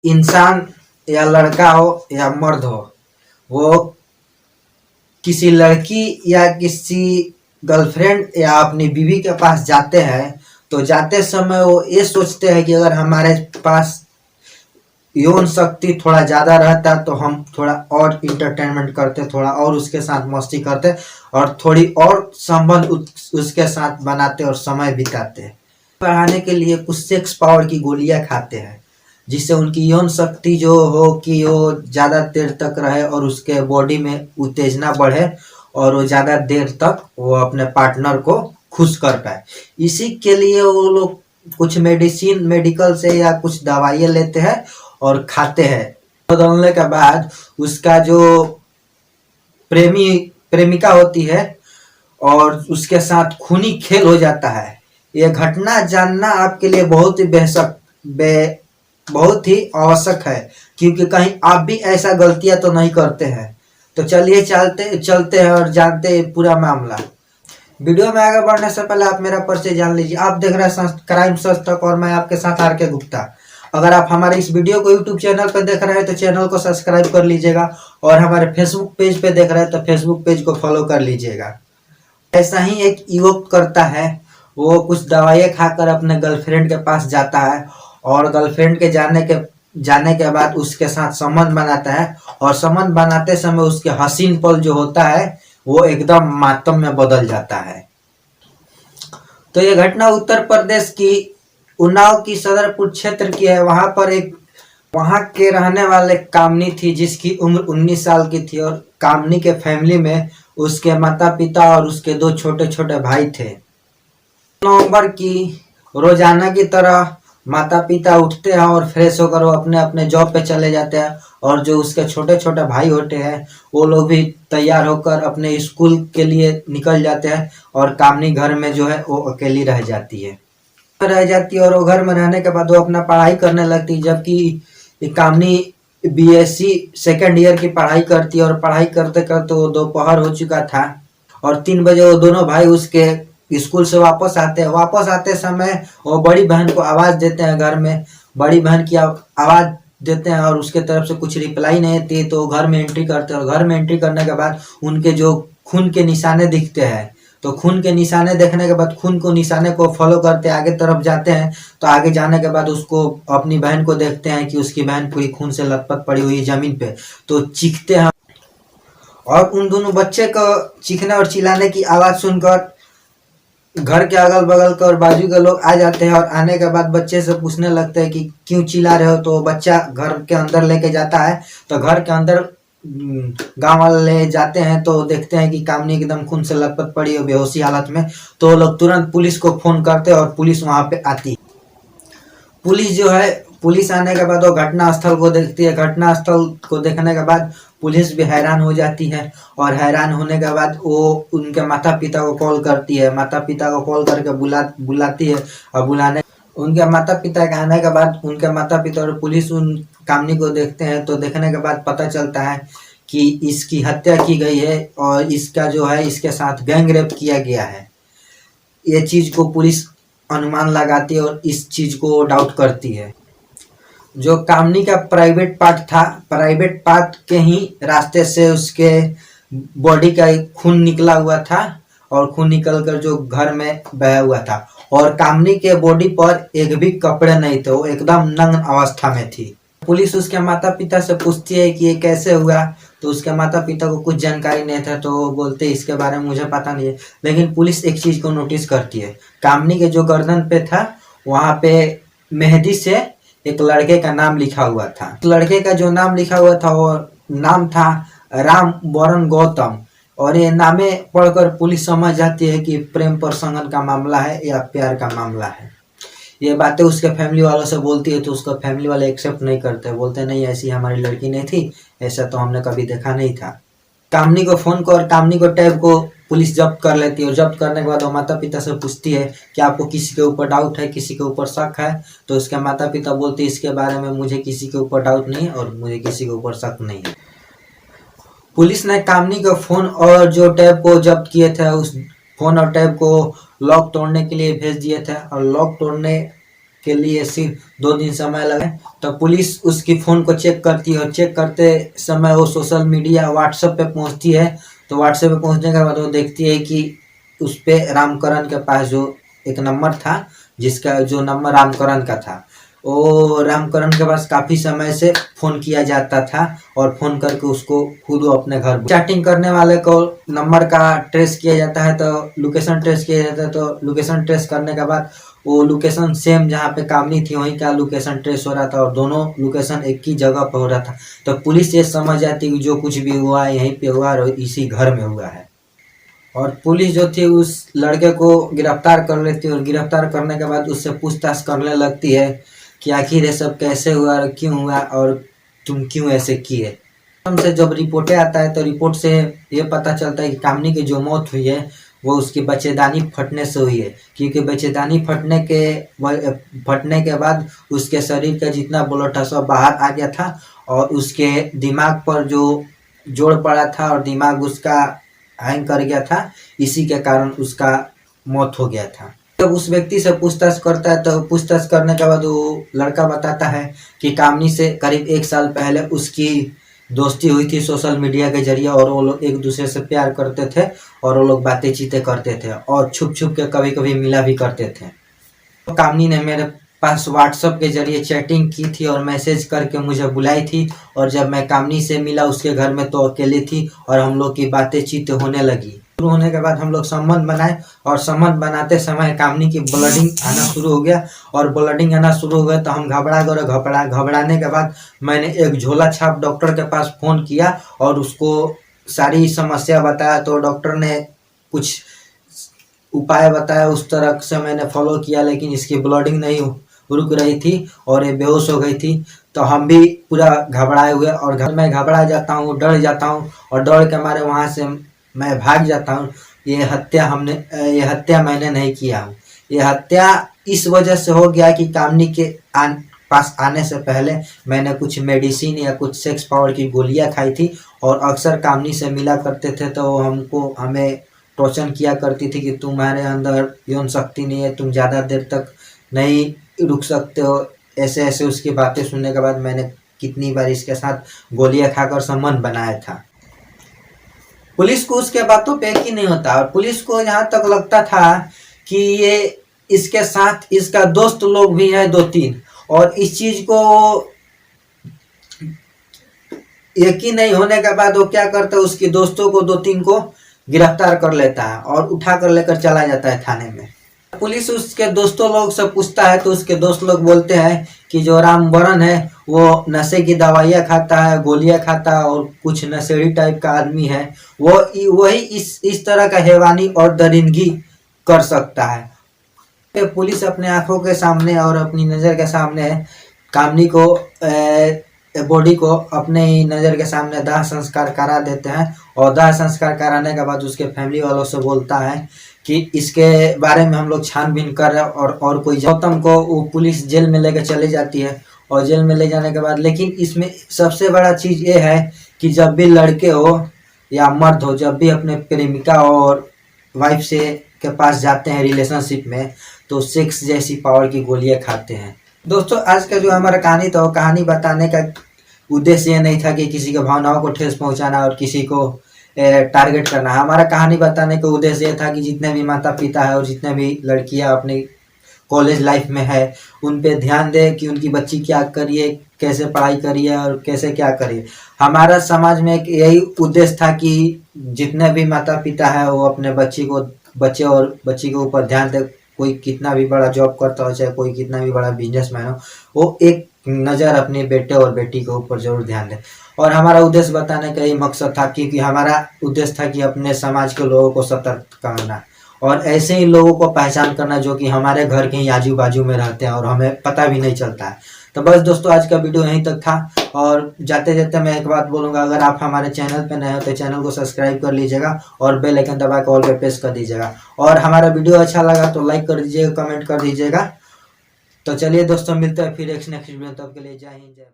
इंसान या लड़का हो या मर्द हो, वो किसी लड़की या किसी गर्लफ्रेंड या अपनी बीवी के पास जाते हैं तो जाते समय वो ये सोचते हैं कि अगर हमारे पास यौन शक्ति थोड़ा ज़्यादा रहता तो हम थोड़ा और इंटरटेनमेंट करते, थोड़ा और उसके साथ मस्ती करते और थोड़ी और संबंध उसके साथ बनाते और समय बिताते। बढ़ाने के लिए कुछ सेक्स पावर की गोलियां खाते हैं जिससे उनकी यौन शक्ति जो हो कि वो ज़्यादा देर तक रहे और उसके बॉडी में उत्तेजना बढ़े और वो ज़्यादा देर तक वो अपने पार्टनर को खुश कर पाए। इसी के लिए वो लोग कुछ मेडिकल से या कुछ दवाइयाँ लेते हैं और खाते हैं। बदलने के बाद उसका जो प्रेमिका होती है और उसके साथ खूनी खेल हो जाता है। ये घटना जानना आपके लिए बहुत ही आवश्यक है क्योंकि कहीं आप भी ऐसा गलतियां तो नहीं करते हैं। तो चलिए चलते हैं और जानते हैं पूरा मामला। वीडियो में आगे बढ़ने से पहले आप मेरा परिचय जान लीजिए। आप देख रहे हैं क्राइम संस्थक और मैं आपके साथ आर के गुप्ता। अगर आप हमारे इस वीडियो को यूट्यूब चैनल पर देख रहे हैं तो चैनल को सब्सक्राइब कर लीजिएगा और हमारे फेसबुक पेज पे देख रहे हैं तो फेसबुक पेज को फॉलो कर लीजिएगा। ऐसा ही एक युवक करता है, वो कुछ दवाइयाँ खाकर अपने गर्लफ्रेंड के पास जाता है और गर्लफ्रेंड के जाने के बाद उसके साथ संबंध बनाता है और संबंध बनाते समय उसके हसीन पल जो होता है वो एकदम मातम में बदल जाता है। तो ये घटना उत्तर प्रदेश की उन्नाव की सदरपुर क्षेत्र की है। वहां के रहने वाले कामनी थी जिसकी उम्र 19 साल की थी और कामनी के फैमिली में उसके माता पिता और उसके 2 छोटे छोटे भाई थे। नवंबर की रोजाना की तरह माता पिता उठते हैं और फ्रेश होकर वो अपने अपने जॉब पे चले जाते हैं और जो उसके छोटे छोटे भाई होते हैं वो लोग भी तैयार होकर अपने स्कूल के लिए निकल जाते हैं और कामनी घर में जो है वो अकेली रह जाती है और वो घर में रहने के बाद वो अपना पढ़ाई करने लगती है। जबकि कामनी बीएससी सेकेंड ईयर की पढ़ाई करती है और पढ़ाई करते करते वो दोपहर हो चुका था और 3 बजे वो दोनों भाई उसके स्कूल से वापस आते हैं। वापस आते समय वो बड़ी बहन को आवाज़ देते हैं, घर में बड़ी बहन की आवाज़ देते हैं और उसके तरफ से कुछ रिप्लाई नहीं आती तो घर में एंट्री करते हैं और घर में एंट्री करने के बाद उनके जो खून के निशाने दिखते हैं तो खून के निशाने देखने के बाद खून को निशाने को फॉलो करते आगे तरफ जाते हैं। तो आगे जाने के बाद उसको अपनी बहन को देखते हैं कि उसकी बहन पूरी खून से लथपथ पड़ी हुई है जमीन पे, तो चीखते हैं और उन दोनों बच्चे को चीखने और चिल्लाने की आवाज़ सुनकर घर के अगल बगल के और बाजू के लोग आ जाते हैं और आने के बाद बच्चे से पूछने लगते हैं कि क्यों चिल्ला रहे हो। तो बच्चा घर के अंदर लेके जाता है तो घर के अंदर गांव वाले जाते हैं तो देखते हैं कि कामनी एकदम खून से लथपथ पड़ी है बेहोशी हालत में। तो लोग तुरंत पुलिस को फोन करते हैं और पुलिस वहां पे आती है। पुलिस आने के बाद वो घटना स्थल को देखती है। घटना स्थल को देखने के बाद पुलिस भी हैरान हो जाती है और हैरान होने के बाद वो उनके माता पिता को कॉल करती है। माता पिता को कॉल करके बुलाती है और उनके माता पिता के आने के बाद उनके माता पिता और पुलिस उन कामनी को देखते हैं तो देखने के बाद पता चलता है कि इसकी हत्या की गई है और इसका जो है इसके साथ गैंग रेप किया गया है। ये चीज़ को पुलिस अनुमान लगाती है और इस चीज़ को डाउट करती है। जो कामनी का प्राइवेट पार्ट था, प्राइवेट पार्ट के ही रास्ते से उसके बॉडी का खून निकला हुआ था और खून निकलकर जो घर में बहा हुआ था और कामनी के बॉडी पर एक भी कपड़े नहीं थे, वो एकदम नग्न अवस्था में थी। पुलिस उसके माता पिता से पूछती है कि ये कैसे हुआ, तो उसके माता पिता को कुछ जानकारी नहीं था तो वो बोलते इसके बारे में मुझे पता नहीं है। लेकिन पुलिस एक चीज़ को नोटिस करती है, कामनी के जो गर्दन पे था वहाँ पे मेहंदी से एक लड़के का नाम लिखा हुआ था। लड़के का जो नाम लिखा हुआ था वो नाम था राम वरण गौतम और ये नामे पढ़कर पुलिस समझ जाती है कि प्रेम प्रसंगन का मामला है या प्यार का मामला है। ये बातें उसके फैमिली वालों से बोलती है तो उसका फैमिली वाले एक्सेप्ट नहीं करते, बोलते नहीं ऐसी हमारी लड़की नहीं थी, ऐसा तो हमने कभी देखा नहीं था। कामनी को फोन कर कामनी को टैब को पुलिस जब्त कर लेती है और जब्त करने के बाद वो माता पिता से पूछती है कि आपको किसी के ऊपर डाउट है, किसी के ऊपर शक है। तो उसके माता पिता बोलते हैं इसके बारे में मुझे किसी के ऊपर डाउट नहीं है और मुझे किसी के ऊपर शक नहीं है। पुलिस ने कामनी का फोन और जो टैब को जब्त किए थे उस फोन और टैब को लॉक तोड़ने के लिए भेज दिए थे और लॉक तोड़ने के लिए सिर्फ 2 दिन समय लगा। तो पुलिस उसकी फ़ोन को चेक करती है और चेक करते समय वो सोशल मीडिया व्हाट्सएप पे पहुंचती है। तो व्हाट्सएप पे पहुंचने के बाद वो देखती है कि उस पर रामकरण के पास जो एक नंबर था, जिसका जो नंबर रामकरण का था, वो रामकरण के पास काफ़ी समय से फ़ोन किया जाता था और फ़ोन करके उसको खुद वो अपने घर चैटिंग करने वाले को नंबर का ट्रेस किया जाता है। तो लोकेशन ट्रेस किया जाता है। तो लोकेशन ट्रेस करने के बाद वो लोकेशन सेम जहाँ पे कामनी थी वहीं का लोकेशन ट्रेस हो रहा था और दोनों लोकेशन एक ही जगह पर हो रहा था। तो पुलिस ये समझ जाती कि जो कुछ भी हुआ है यहीं पे हुआ और इसी घर में हुआ है। और पुलिस जो थी उस लड़के को गिरफ्तार कर लेती है और गिरफ्तार करने के बाद उससे पूछताछ करने लगती है कि आखिर ये सब कैसे हुआ और क्यों हुआ और तुम क्यों ऐसे किए। हमसे जब रिपोर्टें आता है तो रिपोर्ट से ये पता चलता है कि कामनी की जो मौत हुई है वो उसकी बच्चेदानी फटने से हुई है, क्योंकि बच्चेदानी फटने के बाद उसके शरीर का जितना ब्लड था सब बाहर आ गया था और उसके दिमाग पर जो जोड़ पड़ा था और दिमाग उसका हैंग कर गया था, इसी के कारण उसका मौत हो गया था। जब उस व्यक्ति से पूछताछ करता है तो पूछताछ करने के बाद वो लड़का बताता है कि कामनी से करीब 1 साल पहले उसकी दोस्ती हुई थी सोशल मीडिया के जरिए और वो लोग एक दूसरे से प्यार करते थे और वो लोग बातें चीतें करते थे और छुप छुप के कभी कभी मिला भी करते थे। तो कामनी ने मेरे पास व्हाट्सएप के जरिए चैटिंग की थी और मैसेज करके मुझे बुलाई थी और जब मैं कामनी से मिला उसके घर में तो अकेली थी और हम लोग की बातें चीतें होने लगी। शुरू होने के बाद हम लोग संबंध बनाए और संबंध बनाते समय कामनी की ब्लडिंग आना शुरू हो गया और ब्लडिंग आना शुरू हो गया तो हम घबरा गए। घबराने के बाद मैंने एक झोला छाप डॉक्टर के पास फ़ोन किया और उसको सारी समस्या बताया। तो डॉक्टर ने कुछ उपाय बताया, उस तरह से मैंने फॉलो किया, लेकिन इसकी ब्लडिंग नहीं रुक रही थी और ये बेहोश हो गई थी। तो हम भी पूरा घबराए हुए और घर में घबरा जाता हूँ, डर जाता हूँ और डर के मारे वहाँ से मैं भाग जाता हूँ। ये हत्या मैंने नहीं किया हूँ। ये हत्या इस वजह से हो गया कि कामनी के पास आने से पहले मैंने कुछ मेडिसिन या कुछ सेक्स पावर की गोलियां खाई थी और अक्सर कामनी से मिला करते थे तो हमें टॉर्चर किया करती थी कि तुम्हारे अंदर यौन शक्ति नहीं है, तुम ज़्यादा देर तक नहीं रुक सकते हो। ऐसे ऐसे उसकी बातें सुनने के बाद मैंने कितनी बार इसके साथ गोलियां खाकर संबंध बनाया था। पुलिस को उसके बातों पे यकीन नहीं होता और पुलिस को यहाँ तक लगता था कि ये इसके साथ इसका दोस्त लोग भी हैं 2-3 और इस चीज को यकीन नहीं होने के बाद वो क्या करता है, उसके दोस्तों को 2-3 को गिरफ्तार कर लेता है और उठा कर लेकर चला जाता है थाने में। पुलिस उसके दोस्तों लोग से पूछता है तो उसके दोस्त लोग बोलते हैं कि जो रामवरण है वो नशे की दवाइयाँ खाता है, गोलियां खाता है और कुछ नशेड़ी टाइप का आदमी है। वही इस तरह का हैवानी और दरिंदगी कर सकता है। पुलिस अपने आंखों के सामने और अपनी नज़र के सामने कामनी को बॉडी को अपने ही नज़र के सामने दाह संस्कार करा देते हैं और दाह संस्कार कराने के बाद उसके फैमिली वालों से बोलता है कि इसके बारे में हम लोग छानबीन कर रहे हैं और कोई गौतम को वो पुलिस जेल में लेकर चले जाती है और जेल में ले जाने के बाद, लेकिन इसमें सबसे बड़ा चीज़ ये है कि जब भी लड़के हो या मर्द हो, जब भी अपने प्रेमिका और वाइफ से के पास जाते हैं रिलेशनशिप में तो सेक्स जैसी पावर की गोलियां खाते हैं। दोस्तों आज का जो हमारा कहानी था वो कहानी बताने का उद्देश्य ये नहीं था कि किसी के भावनाओं को ठेस पहुंचाना और किसी को टारगेट करना। हमारा कहानी बताने का उद्देश्य ये था कि जितने भी माता पिता है और जितने भी लड़कियां अपनी कॉलेज लाइफ में है उन पे ध्यान दे कि उनकी बच्ची क्या करिए, कैसे पढ़ाई करिए और कैसे क्या करिए। हमारा समाज में एक यही उद्देश्य था कि जितने भी माता पिता है वो अपने बच्चे और बच्ची के ऊपर ध्यान दे। कोई कितना भी बड़ा जॉब करता हो, चाहे कोई कितना भी बड़ा बिजनेसमैन हो, वो एक नज़र अपने बेटे और बेटी के ऊपर जरूर ध्यान दे। और हमारा उद्देश्य बताने का यही मकसद था क्योंकि हमारा उद्देश्य था कि अपने समाज के लोगों को सतर्क करना और ऐसे ही लोगों को पहचान करना जो कि हमारे घर के ही आजू बाजू में रहते हैं और हमें पता भी नहीं चलता है। तो बस दोस्तों आज का वीडियो यहीं तक था और जाते जाते मैं एक बात बोलूँगा, अगर आप हमारे चैनल पे नए हो तो चैनल को सब्सक्राइब कर लीजिएगा और बेल आइकन दबा के ऑल पे प्रेस कर दीजिएगा और हमारा वीडियो अच्छा लगा तो लाइक कर दीजिएगा, कमेंट कर दीजिएगा। तो चलिए दोस्तों मिलते हैं फिर एक नेक्स्ट वीडियो, तब के लिए जय हिंद जय भारत।